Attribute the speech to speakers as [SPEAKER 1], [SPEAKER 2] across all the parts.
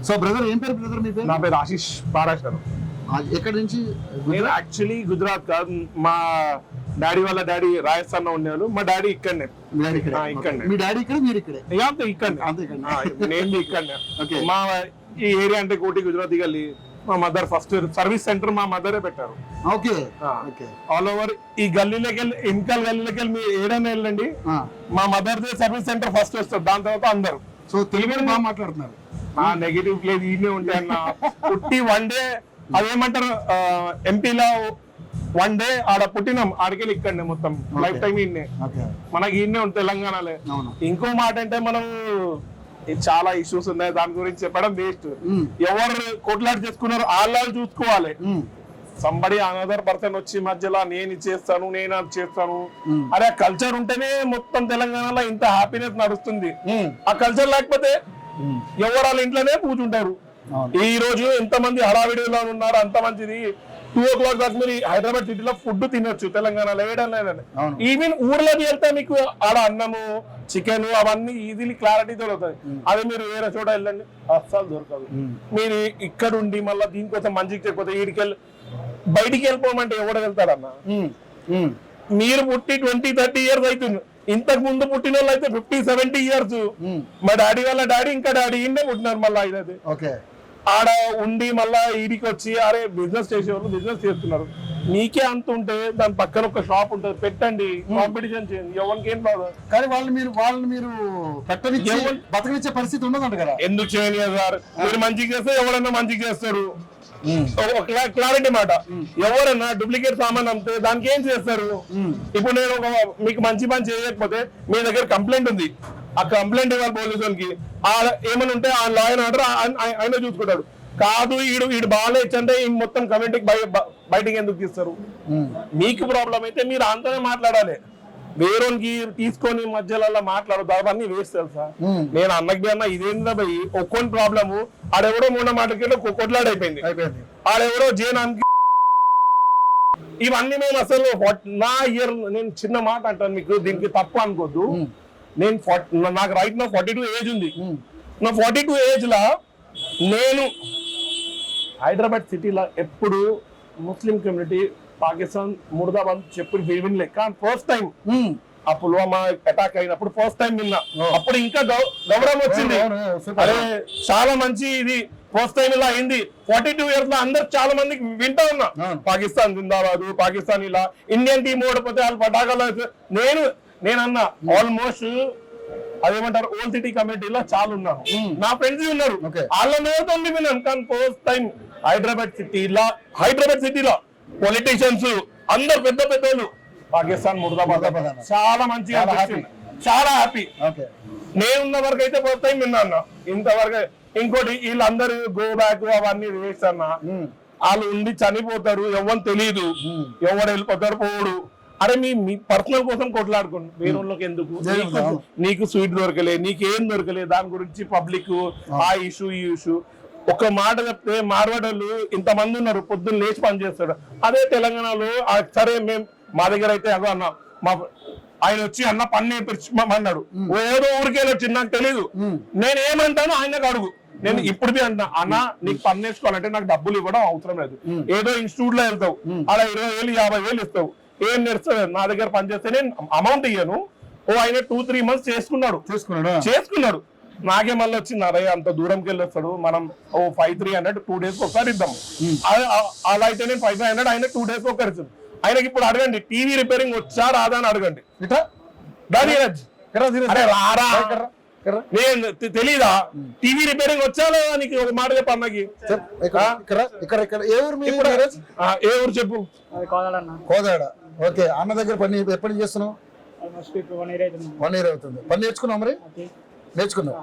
[SPEAKER 1] So brother ఏం పేరు brother మీ పేరు?
[SPEAKER 2] నా పేరు ఆశీష్ పారాశర్.
[SPEAKER 1] ఎక్కడి నుంచి?
[SPEAKER 2] నేను యాక్చువల్లీ గుజరాత్ కాదు, మా డాడీ వాళ్ళ డాడీ రాజస్థాన్ లో ఉండేవాళ్ళు. మా డాడీ ఇక్కడనే.
[SPEAKER 1] ఇక్కడనే. మీ డాడీ ఇక్కడ, మీరు ఇక్కడే?
[SPEAKER 2] ఇక్కడనే. నేను ఇక్కడనే. మా ఈ ఏరియా అంటే కోటి గుజరాతీ గల్లీ. మా మదర్ ఫస్ట్ సర్వీస్ సెంటర్ మా మదరే పెట్టారు.
[SPEAKER 1] ఓకే.
[SPEAKER 2] ఆల్ ఓవర్ ఈ గల్లీలోకి వెళ్ళి, ఇన్కాల్ గల్లీలోకి వెళ్ళి మీరు ఏడైనా వెళ్ళండి, మా మదర్ సర్వీస్ సెంటర్ ఫస్ట్ వస్తారు, దాని తర్వాత అందరు.
[SPEAKER 1] సో తెలుగు బాగా మాట్లాడుతున్నారు.
[SPEAKER 2] నెగిటివ్ ప్లేస్ ఈయనే ఉంటాయన్న. పుట్టి వన్ డే అదేమంటారు ఎంపీలో వన్ డే ఆడ పుట్టినాం, ఆడికెళ్ళి ఇక్కడనే మొత్తం లైఫ్ టైం ఈయనే. మనకి ఈయనే ఉంటుంది తెలంగాణలో. ఇంకో మాట అంటే మనం చాలా ఇష్యూస్ ఉన్నాయి, దాని గురించి చెప్పడం వేస్ట్. ఎవరు కొట్లాడి చేసుకున్నారు వాళ్ళు చూసుకోవాలి. సంబడి అనదర్ పర్సన్ వచ్చి మధ్యలో నేను చేస్తాను, నేను అది చేస్తాను, అరే ఆ కల్చర్ ఉంటేనే మొత్తం తెలంగాణలో ఇంత హ్యాపీనెస్ నడుస్తుంది. ఆ కల్చర్ లేకపోతే ఎవరు వాళ్ళ ఇంట్లోనే కూర్చుంటారు. ఈ రోజు ఎంత మంది హడావిడిలో ఉన్నారు, అంత మంచిది. 2 o'clock దాకా మీరు హైదరాబాద్ సిటీలో ఫుడ్ తినొచ్చు, తెలంగాణలో వేయడం లేదని. ఈవెన్ ఊర్లోకి వెళ్తే మీకు ఆడ అన్నము, చికెన్ అవన్నీ ఈజీలీ క్లారిటీ దొరుకుతుంది. అదే మీరు వేరే చోట వెళ్ళండి అస్సలు దొరకదు. మీరు ఇక్కడ ఉండి మళ్ళీ దీనికోసం మంచికి చెప్పితే వీడికెళ్ళి బయటికి వెళ్ళిపోమంటే ఎవడు వెళ్తాడన్న? మీరు పుట్టి 20-30 years అవుతుంది. ఇంతకు ముందు పుట్టిన వాళ్ళు అయితే 50-70 years. మా డాడీ వాళ్ళ డాడీ ఇంకా డాడీ ఇండే పుట్టినారు. మళ్ళీ ఇది ఆడ ఉండి మళ్ళా ఈడికి వచ్చి అరే బిజినెస్ చేసేవాళ్ళు బిజినెస్ చేస్తున్నారు. మీకే అంత ఉంటే దాని పక్కన ఒక షాప్ ఉంటుంది, పెట్టండి, కాంపిటీషన్ చేయండి, ఎవరికి ఏం బాధ.
[SPEAKER 1] కానీ వాళ్ళని మీరు పెట్టనిచ్చే బతకనిచ్చే పరిస్థితి ఉండదంట కదా.
[SPEAKER 2] ఎందుకు చేయని సార్? మీరు మంచిగా చేస్తే ఎవరన్నా మంచిగా చేస్తారు. క్లారిటీ మాట. ఎవరన్నా డూప్లికేట్ సామాన్ అమ్మితే దానికి ఏం చేస్తారు? ఇప్పుడు నేను మీకు మంచి పని చేయకపోతే మీ దగ్గర కంప్లైంట్ ఉంది, ఆ కంప్లైంట్ ఇవ్వాలి పోలీసు వాళ్ళకి. ఏమైనా ఉంటే ఆ లాయర్ ఆర్డర్ ఆయన చూసుకుంటాడు. కాదు ఈడు బాగాలేచ్చు అంటే మొత్తం కమిటీకి బయటికి ఎందుకు తీస్తారు? మీకు ప్రాబ్లం అయితే మీరు అంతనే మాట్లాడాలి. వేరేకి తీసుకొని మధ్యలో మాట్లాడదు, అవన్నీ వేస్ట్ తెలుసా? నేను అన్నకి అన్న ఇదేందా భయ్ ఒక్కొని ప్రాబ్లము. ఆడెవడో మూడ మాటకి కొట్లాడైపోయింది, ఆడెవడో జేనానికి. ఇవన్నీ మేము అసలు నా ఇయర్, నేను చిన్న మాట అంటాను మీకు, దీనికి తప్పు అనుకోద్దు. నాకు రైట్ నా 42 ఏజ్ ఉంది. నా 42 ఏజ్ లా నేను హైదరాబాద్ సిటీలో ఎప్పుడు ముస్లిం కమ్యూనిటీ పాకిస్తాన్ ముర్దాబాద్ చెప్పి వినలే. కానీ ఫస్ట్ టైం ఆ పుల్వామా అటాక్ అయినప్పుడు ఫస్ట్ టైం విన్నా. అప్పుడు ఇంకా గౌరవం వచ్చింది. అరే చాలా మంచి ఇది ఫస్ట్ టైం ఇలా అయింది. 42 years లో అందరు చాలా మందికి వింటా ఉన్నా, పాకిస్తాన్ జిందాబాద్, పాకిస్తాన్ ఇలా, ఇండియన్ టీం ఓడిపోతే వాళ్ళు పటాకాలు. నేను అన్నా ఆల్మోస్ట్ అదేమంటారు ఓల్డ్ సిటీ కమిటీలో చాలా ఉన్నారు, నా ఫ్రెండ్స్ ఉన్నారు, వాళ్ళ తోటి విన్నాను. కానీ ఫస్ట్ టైం హైదరాబాద్ సిటీలో పొలిటీషియన్స్ అందరు పెద్ద పెద్దలు పాకిస్తాన్ ముర్దాబాద్ చాలా మంచిగా చాలా హ్యాపీ. నేనున్న వరకు అయితే ఫస్ట్ టైం విన్నా అన్న. ఇంతవరకు ఇంకోటి వీళ్ళందరూ గో బ్యాక్ అవన్నీ వేస్ట్ అన్న. వాళ్ళు ఉండి చనిపోతారు, ఎవరు తెలియదు, ఎవరు వెళ్ళిపోతారు పోడు. అరే మీ పర్సనల్ కోసం కొట్లాడుకోండి, వేరేళ్ళకి ఎందుకు? నీకు స్వీట్ దొరకలే, నీకేం దొరకలే, దాని గురించి పబ్లిక్ ఆ ఇష్యూ ఈ ఇష్యూ. ఒక మాట చెప్తే మార్వాడోళ్ళు ఇంతమంది ఉన్నారు, పొద్దున్న లేచి పని చేస్తాడు. అదే తెలంగాణలో సరే మేము మా దగ్గర అయితే అదో అన్న, మా ఆయన వచ్చి అన్న పన్ను అన్నాడు, ఏదో ఊరికెళ్ళి వచ్చి నాకు తెలీదు. నేను ఏమంటాను ఆయనకు అడుగు. నేను ఇప్పుడు అంటున్నా, అన్న నీకు పన్ను వేసుకోవాలంటే నాకు డబ్బులు ఇవ్వడం అవసరం లేదు. ఏదో ఇన్స్టిట్యూట్ లో వెళ్తావు, అలా 20,000 50,000 ఇస్తావు, ఏం నేర్చుకోలేదు. నా దగ్గర పని చేస్తే నేను అమౌంట్ ఇయ్యను. ఆయన 2-3 months చేసుకున్నాడు. నాకే మళ్ళీ వచ్చింది, అరే అంత దూరంకి వెళ్ళి వస్తాడు, మనం 5,300 2 days ఒకసారి ఇద్దాం. అలా అయితే నేను 5,500 ఆయన 2 days ఒకసారి ఇస్తాను. ఆయనకి ఇప్పుడు అడగండి, టీవీ రిపేరింగ్ వచ్చా రాదా అని అడగండి. నేను తెలీదా టీవీ రిపేరింగ్ వచ్చా లేదా నీకు? ఒక మాట చెప్పు అన్నకి. ఏ ఊరు చెప్పు?
[SPEAKER 1] కోదాడ. ఓకే. అన్న దగ్గర పని ఎప్పటి చేస్తున్నావు? 1 year అవుతుంది. పని నేర్చుకున్నావు? మరి నేర్చుకున్నావు.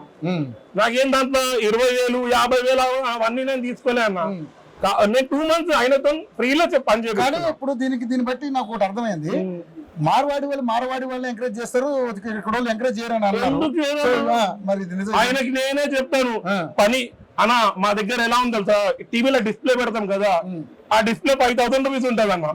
[SPEAKER 2] నాకేం దాంట్లో 20,000 50,000 అవన్నీ నేను తీసుకోలే అన్న. నేను 2 months ఆయనతో ఫ్రీలో పని చేయాలి.
[SPEAKER 1] ఇప్పుడు దీన్ని బట్టి నాకు ఒకటి అర్థమైంది, మార్వాడి వాళ్ళు ఎంకరేజ్ చేస్తారు, ఇక్కడ వాళ్ళు ఎంకరేజ్ చేయరని అన్నారు.
[SPEAKER 2] ఆయనకి నేనే చెప్పాను పని అన్న, మా దగ్గర ఎలా ఉంది తెలుసా, టీవీలో డిస్ప్లే పెడతాం కదా, ఆ డిస్ప్లే 5,000 rupees ఉంటుంది అన్న.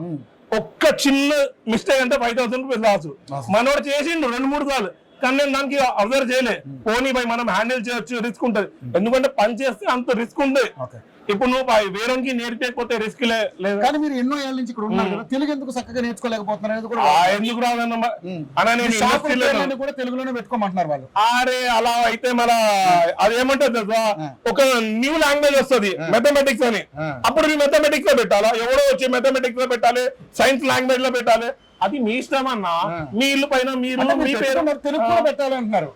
[SPEAKER 2] ఒక్క చిన్న మిస్టేక్ అంటే 5,000 rupees లాస్. మనోడు చేసిండు 2-3 సార్లు, కానీ నేను దానికి అబ్జర్వ్ చేయలే. పోనీ భయ్ మనం హ్యాండిల్ చేయొచ్చు, రిస్క్ ఉంటది. ఎందుకంటే పని చేస్తే అంత రిస్క్ ఉంది. ఇప్పుడు నువ్వు వేరేకి నేర్పేకపోతే రిస్క్ లేదు.
[SPEAKER 1] కానీ మీరు ఎన్నో ఏళ్ళ నుంచి ఇక్కడ ఉన్నారు కదా, తెలుగు ఎందుకు చక్కగా నేర్చుకోలేకపోతున్నారు అనేది కూడా
[SPEAKER 2] ఎందుకు రాదన్న
[SPEAKER 1] కూడా తెలుగులోనే పెట్టుకోమంటున్నారు వాళ్ళు.
[SPEAKER 2] అరే అలా అయితే మన అదేమంటది ఒక న్యూ లాంగ్వేజ్ వస్తుంది మెథమెటిక్స్ అని, అప్పుడు మీ మెథమెటిక్స్ లో పెట్టాలా? ఎవడో వచ్చి మెథమెటిక్స్ లో పెట్టాలి, సైన్స్ లాంగ్వేజ్ లో పెట్టాలి, అది మీ ఇష్టం అన్నా. మీ ఇల్లు పైన మీరు మీ పేరు
[SPEAKER 1] తెలుగులో పెట్టాలి అంటున్నారు.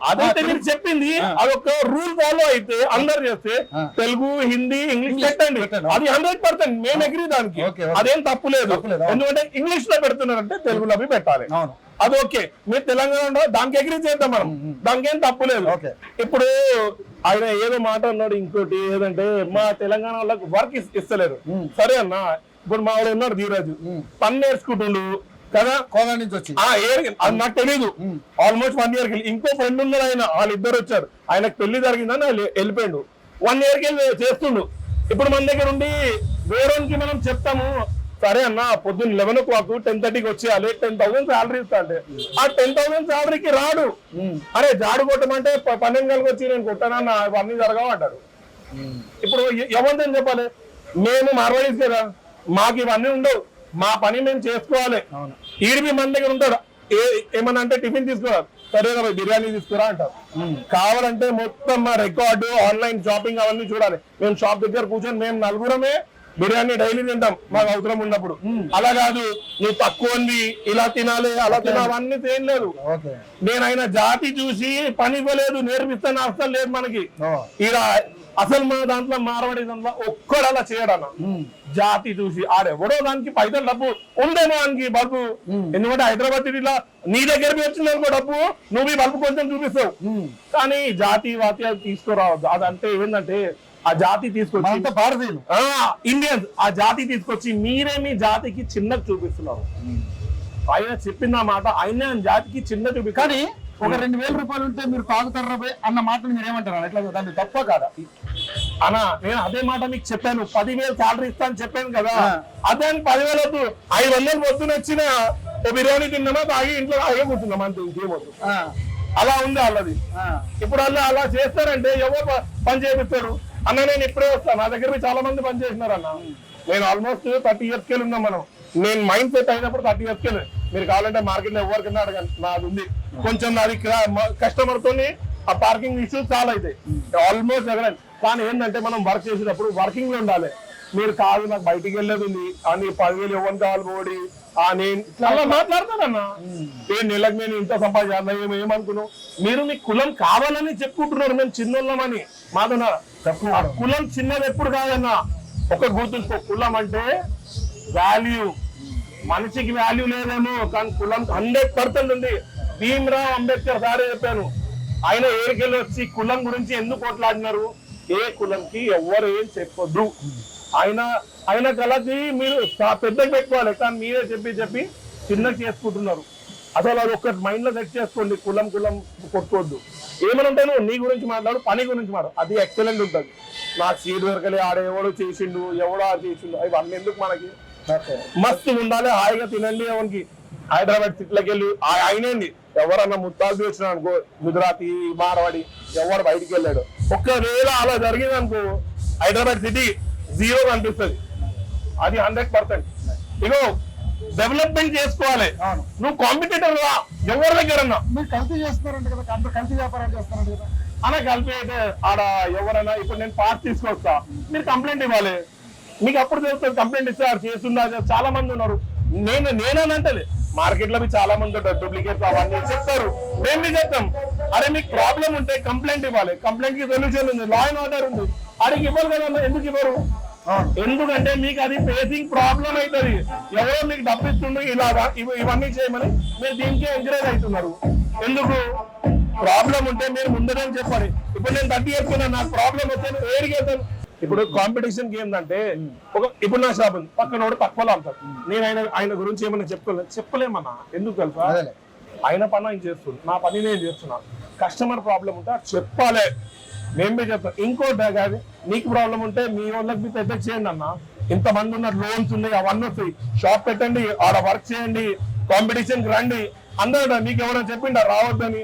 [SPEAKER 2] అదైతే మీరు చెప్పింది అదొక రూల్ ఫాలో అయితే అందరు చేస్తే తెలుగు, హిందీ, ఇంగ్లీష్ పెట్టండి, అది 100% మేము అగ్రీ దానికి. అదేం తప్పు లేదు. ఎందుకంటే ఇంగ్లీష్ లో పెడుతున్నారంటే తెలుగులో పెట్టాలి, అది ఓకే. మీరు తెలంగాణ దానికి అగ్రీ చేద్దాం మనం, దానికి ఏం తప్పు లేదు. ఇప్పుడు ఆయన ఏదో మాట అన్నాడు ఇంకోటి, ఏదంటే మా తెలంగాణ వాళ్ళకి వర్క్ ఇస్తలేరు. సరే అన్న, ఇప్పుడు మా వాడు ఉన్నాడు ధీరాజు, పని నేర్చుకుంటుండు కదా,
[SPEAKER 1] కోదా నుంచి వచ్చి
[SPEAKER 2] అది నాకు తెలీదు. ఆల్మోస్ట్ 1 year కి ఇంకో ఫ్రెండ్ ఉన్నారు, ఆయన వాళ్ళిద్దరు వచ్చారు, ఆయనకు పెళ్లి జరిగిందని వెళ్ళిపోయిండు. 1 year కి చేస్తుండు. ఇప్పుడు మన దగ్గర ఉండి వేరేకి మనం చెప్తాము, సరే అన్న పొద్దున్న 11 o'clock 10:30కి వచ్చేయాలి, 10,000 శాలరీ ఇస్తా అంటే ఆ 10,000 శాలరీకి రాడు. అరే జాడు కొట్టమంటే 12 గంటలకు వచ్చి నేను కొట్టానన్న ఇవన్నీ జరగమంటారు. ఇప్పుడు ఎవరిని చెప్పాలి? మేము మార్వాడీస్ కదా, మాకు ఇవన్నీ ఉండవు, మా పని మేము చేసుకోవాలి. ఈడిపి మన దగ్గర ఉంటాడు, ఏమన్నా అంటే టిఫిన్ తీసుకురా, సరే బిర్యానీ తీసుకురా అంటారు. కావాలంటే మొత్తం మా రికార్డు, ఆన్లైన్ షాపింగ్ అవన్నీ చూడాలి. మేము షాప్ దగ్గర కూర్చొని మేము నలుగురమే బిర్యానీ డైలీ తింటాం మాకు అవసరం ఉన్నప్పుడు. అలా కాదు నువ్వు తక్కువ ఉంది, ఇలా తినాలి, అలా తినాలి, అవన్నీ ఏం లేదు. నేను ఆయన జాతి చూసి పని ఇవ్వలేదు, నేర్పిస్తాను అసలు లేదు మనకి. ఇలా అసలు మన దాంట్లో మార్వాడి దాంట్లో ఒక్కడు అలా చేయడన్నా, జాతి చూసి ఆడెవడో దానికి పైసలు డబ్బు ఉందేమో దానికి బల్బు. ఎందుకంటే హైదరాబాద్ సిటీలో నీ దగ్గర వచ్చింది అనుకో డబ్బు, నువ్వు ఈ బల్బు కొంచెం చూపిస్తావు, కానీ జాతి వాతి అది తీసుకురావద్దు. అదంటే ఏంటంటే ఆ జాతి తీసుకొచ్చి ఇండియన్స్ ఆ జాతి తీసుకొచ్చి మీరే మీ జాతికి చిన్నది చూపిస్తున్నారు. ఆయన చెప్పిన మాట ఆయన జాతికి చిన్న చూపి, కానీ
[SPEAKER 1] ఒక 2,000 రూపాయలు ఉంటే మీరు తాగుతారా అన్న మాటలు మీరు ఏమంటారు? ఎట్లా దాన్ని తప్ప కాదా
[SPEAKER 2] అన్న? నేను అదే మాట మీకు చెప్పాను, 10,000 శాలరీ ఇస్తాను చెప్పాను కదా, అదే 10,000 వద్దు, 500 పొద్దున వచ్చిన బిర్యానీ తిన్నామా, తాగి ఇంట్లో తాగే కూర్చున్నాం అంతే, ఇంకేమొద్దు. అలా ఉంది వాళ్ళది. ఇప్పుడు వాళ్ళు అలా చేస్తారంటే ఎవరు పని చేపిస్తారు అన్న? నేను ఇప్పుడే వస్తాను, నా దగ్గర చాలా మంది పని చేసినారు అన్న. నేను ఆల్మోస్ట్ 30 years కి ఉన్నాం మనం. నేను మైండ్ సెట్ అయినప్పుడు 30 years కి. మీరు కావాలంటే మార్కెట్ లో ఎవరికైనా అడగండి, నాది ఉంది కొంచెం. నాది కస్టమర్ తోని ఆ పార్కింగ్ ఇష్యూస్ చాలా అవుతాయి ఆల్మోస్ట్ ఎగరండి. కానీ ఏంటంటే మనం వర్క్ చేసేటప్పుడు వర్కింగ్ లో ఉండాలి. మీరు కాదు నాకు బయటికి వెళ్ళేది ఉంది అని 10,000 ఎవరిని కావాలి పోడి నేను అలా మాట్లాడతానన్నా. నెలకు నేను ఇంత సంపాదించాను ఏమనుకున్నావు? మీరు మీ కులం కావాలని చెప్పుకుంటున్నారు, మేము చిన్నోళ్ళమని. మాదన్నా కులం చిన్నది ఎప్పుడు కాదన్నా. ఒక గుర్తుంచుకో, కులం అంటే వాల్యూ. మనిషికి వాల్యూ లేదేమో, కానీ కులం 100% ఉంది. భీమ్రావ్ అంబేద్కర్ సారే చెప్పాను, ఆయన ఏరికెళ్ళి వచ్చి కులం గురించి ఎందుకు కొట్లాడినారు? ఏ కులంకి ఎవరు ఏం చెప్పొద్దు. ఆయన కలకి మీరు పెద్దకి పెట్టుకోవాలి, కానీ మీరే చెప్పి చిన్నకి చేసుకుంటున్నారు. అసలు అది ఒక్క మైండ్ లో సెట్ చేసుకోండి, కులం కొట్టుకోవద్దు. ఏమనంటే నువ్వు నీ గురించి మాట్లాడు, పని గురించి మాట్లాడు, అది ఎక్సలెంట్ ఉంటుంది. నాకు సీట్ దొరకలే, ఆడ ఎవడో చేసిండు, ఎవడో చేసిండు, ఇవన్నీ ఎందుకు మనకి? మస్తు ఉండాలి, హాయిగా తినండి. ఎవరికి హైదరాబాద్ సిటీలోకి వెళ్ళి అయినండి ఎవరన్నా ముత్తాజు వచ్చినా అనుకో, గుజరాతీ మార్వాడి ఎవరు బయటికి వెళ్ళాడు, ఒక్కవేళ అలా జరిగింది అనుకో హైదరాబాద్ సిటీ 0 కనిపిస్తుంది. అది 100%. ఇగో డెవలప్మెంట్ చేసుకోవాలి. నువ్వు కాంపిటేటర్ రా ఎవరి దగ్గర
[SPEAKER 1] మీరు కల్తీ చేస్తున్నారంట కదా, కల్తీ వ్యాపారాలు చేస్తున్నారంట కదా.
[SPEAKER 2] అలా కలిపి అయితే ఆడ ఎవరైనా ఇప్పుడు నేను పార్ట్ తీసుకొస్తా, మీరు కంప్లైంట్ ఇవ్వాలి. మీకు అప్పుడు తెలుస్తుంది, కంప్లైంట్ ఇస్తే ఆడు చేస్తున్నా. చాలా మంది ఉన్నారు, నేనంటే మార్కెట్ లో చాలా మంది ఉంటారు, డూప్లికేట్స్ అవన్నీ చెప్తారు, మేము చెప్తాం. అరే మీకు ప్రాబ్లం ఉంటే కంప్లైంట్ ఇవ్వాలి, కంప్లైంట్ కి సొల్యూషన్ ఉంది, లా అండ్ ఆర్డర్ ఉంది. అడిగి ఇవ్వాలి కదా, ఎందుకు ఇవ్వరు? ఎందుకంటే మీకు అది ఫేసింగ్ ప్రాబ్లం అవుతుంది. ఎవరో మీకు డబ్బిస్తుండ్రు ఇలాగా ఇవన్నీ చేయమని మీరు దీనికి ఎంకరేజ్ అవుతున్నారు. ఎందుకు? ప్రాబ్లం ఉంటే మీరు ముందరే చెప్పాలి. ఇప్పుడు నేను 30 years నాకు ప్రాబ్లం వస్తే ఏడికి వెళ్తాను. ఇప్పుడు కాంపిటీషన్ ఏంటంటే ఇప్పుడు నా షాప్ ఉంది, పక్కన తక్కువలో అంటారు. నేను ఆయన గురించి ఏమన్నా చెప్పలేమన్నా. ఎందుకు తెలుసా? ఆయన పని ఆయన చేస్తుంది, నా పని నేను చేస్తున్నా. కస్టమర్ ప్రాబ్లం ఉంటే చెప్పాలి, మేము చెప్తాం. ఇంకోటి కాదు, నీకు ప్రాబ్లం ఉంటే మీ వాళ్ళకి మీరు పెద్ద చేయండి అన్న. ఇంతమంది ఉన్న లోన్స్ ఉన్నాయి, అవన్నీ వస్తాయి. షాప్ పెట్టండి, ఆడ వర్క్ చేయండి, కాంపిటీషన్ రండి. అందరూ మీకు ఎవరైనా చెప్పిండా రావద్దని?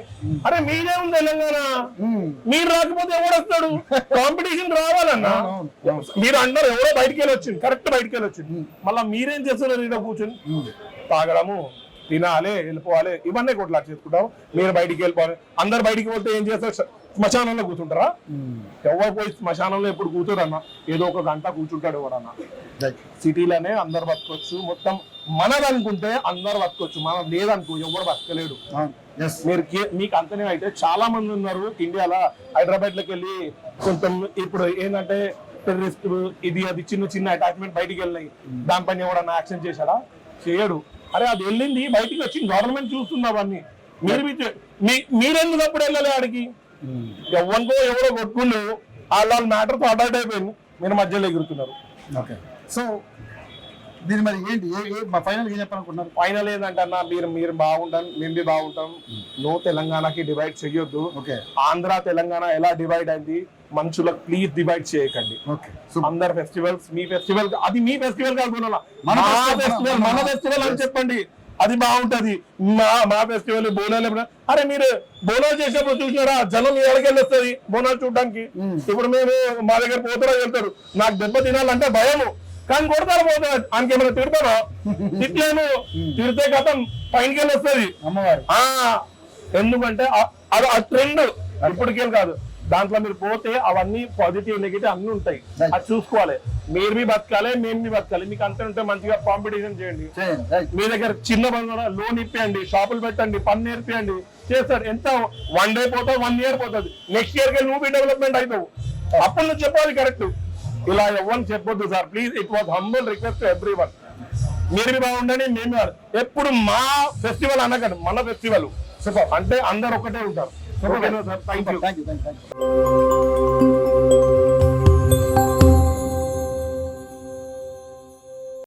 [SPEAKER 2] అరే మీరే ఉంది తెలంగాణ, మీరు రాకపోతే ఎవడొస్తాడు? కాంపిటీషన్ రావాలన్నా. మీరు అంటారు ఎవరో బయటికి వెళ్ళి వచ్చింది, కరెక్ట్ బయటికి వెళ్ళి వచ్చింది, మళ్ళీ మీరేం చేస్తున్నారు? ఇలా కూర్చొని తాగడము, తినాలి, వెళ్ళిపోవాలి, ఇవన్నీ కొట్లాట్ చేసుకుంటాం. మీరు బయటికి వెళ్ళిపోవాలి, అందరు బయటికి పోతే ఏం చేస్తారు? శ్మశానంలో కూర్చుంటారా? ఎవరు పోయి శ్మశానంలో ఎప్పుడు కూర్చోరన్నా, ఏదో ఒక గంట కూర్చుంటాడు ఎవడన్నా. సిటీలోనే అందరు బతకొచ్చు, మొత్తం మనదనుకుంటే అందరు బతకొచ్చు, మనం లేదనుకో ఎవరు బతకలేడు. మీరు మీకు అంతనే అయితే చాలా మంది ఉన్నారు ఇండియాలో, హైదరాబాద్ లోకి వెళ్ళి కొంచెం ఇప్పుడు ఏంటంటే టెర్రరిస్ట్ ఇది అది చిన్న చిన్న అటాచ్మెంట్ బయటికి వెళ్ళినాయి, దానిపైన ఎవడన్నా యాక్షన్ చేశాడా? చేయడు. అరే అది వెళ్ళింది బయటికి వచ్చింది, గవర్నమెంట్ చూస్తుంది అవన్నీ. మీరెందుకు అప్పుడు వెళ్ళాలి ఆడికి? ఎవరికో ఎవరో కొట్టుకుండు, వాళ్ళ మ్యాటర్ తో అటాక్ అయిపోయింది, మీరు మధ్యలో ఎగురుతున్నారు.
[SPEAKER 1] ఓకే, సో దీని మరి ఏంటి ఫైనల్ ఏం చెప్పాలనుకుంటున్నారు?
[SPEAKER 2] ఫైనల్ ఏంటంటే అన్న, మీరు బాగుంటాను, మేము బి బాగుంటాం. నో తెలంగాణకి డివైడ్ చెయ్యొద్దు. ఆంధ్ర తెలంగాణ ఎలా డివైడ్ అయింది, మనుషులకు ప్లీజ్ డివైడ్ చేయకండి. అందరు ఫెస్టివల్స్ మీ ఫెస్టివల్, అది మీ ఫెస్టివల్ కాకుండా మన ఫెస్టివల్ అని చెప్పండి, అది బాగుంటది. మా ఫెస్టివల్ బోనాలు. అరే మీరు బోనాలు చేసేప్పుడు చూసినారా జనం ఎక్కడికెళ్ళి వస్తుంది బోనాలు చూడడానికి? ఇప్పుడు మేము మా దగ్గర పోతారా వెళ్తారు, నాకు దెబ్బ తినాలంటే భయము, కానీ కొడతారు పోతారు. ఆయనకి ఏమైనా తిడతారా? తిట్లేను, తిడితే గతం పైనకి వెళ్ళి వస్తుంది అమ్మవారు. ఎందుకంటే అది ఆ ట్రెండ్ ఇప్పటికేం కాదు, దాంట్లో మీరు పోతే అవన్నీ పాజిటివ్ నెగిటివ్ అన్ని ఉంటాయి, అది చూసుకోవాలి. మీరు మీ బతకాలి, మేము మీ బతకాలి. మీకు అంతే ఉంటే మంచిగా కాంపిటీషన్ చేయండి. మీ దగ్గర చిన్న బంగారా లోన్ ఇప్పియండి, షాపులు పెట్టండి, పని నేర్పియండి, చేస్తారు. ఎంత 1 day పోతావు, 1 year పోతుంది, నెక్స్ట్ ఇయర్ కి నువ్వు డెవలప్మెంట్ అవుతావు. అప్పుడు నువ్వు చెప్పాలి కరెక్ట్. ఇలా ఎవరిని చెప్పొద్దు sir please. It was humble request to everyone. మీరు బాగుండండి, మేము ఎప్పుడు మా ఫెస్టివల్ అనకండి, మన ఫెస్టివల్ అంటే అందరు ఒకటే ఉంటారు. ఓకేనా సార్? Thank you.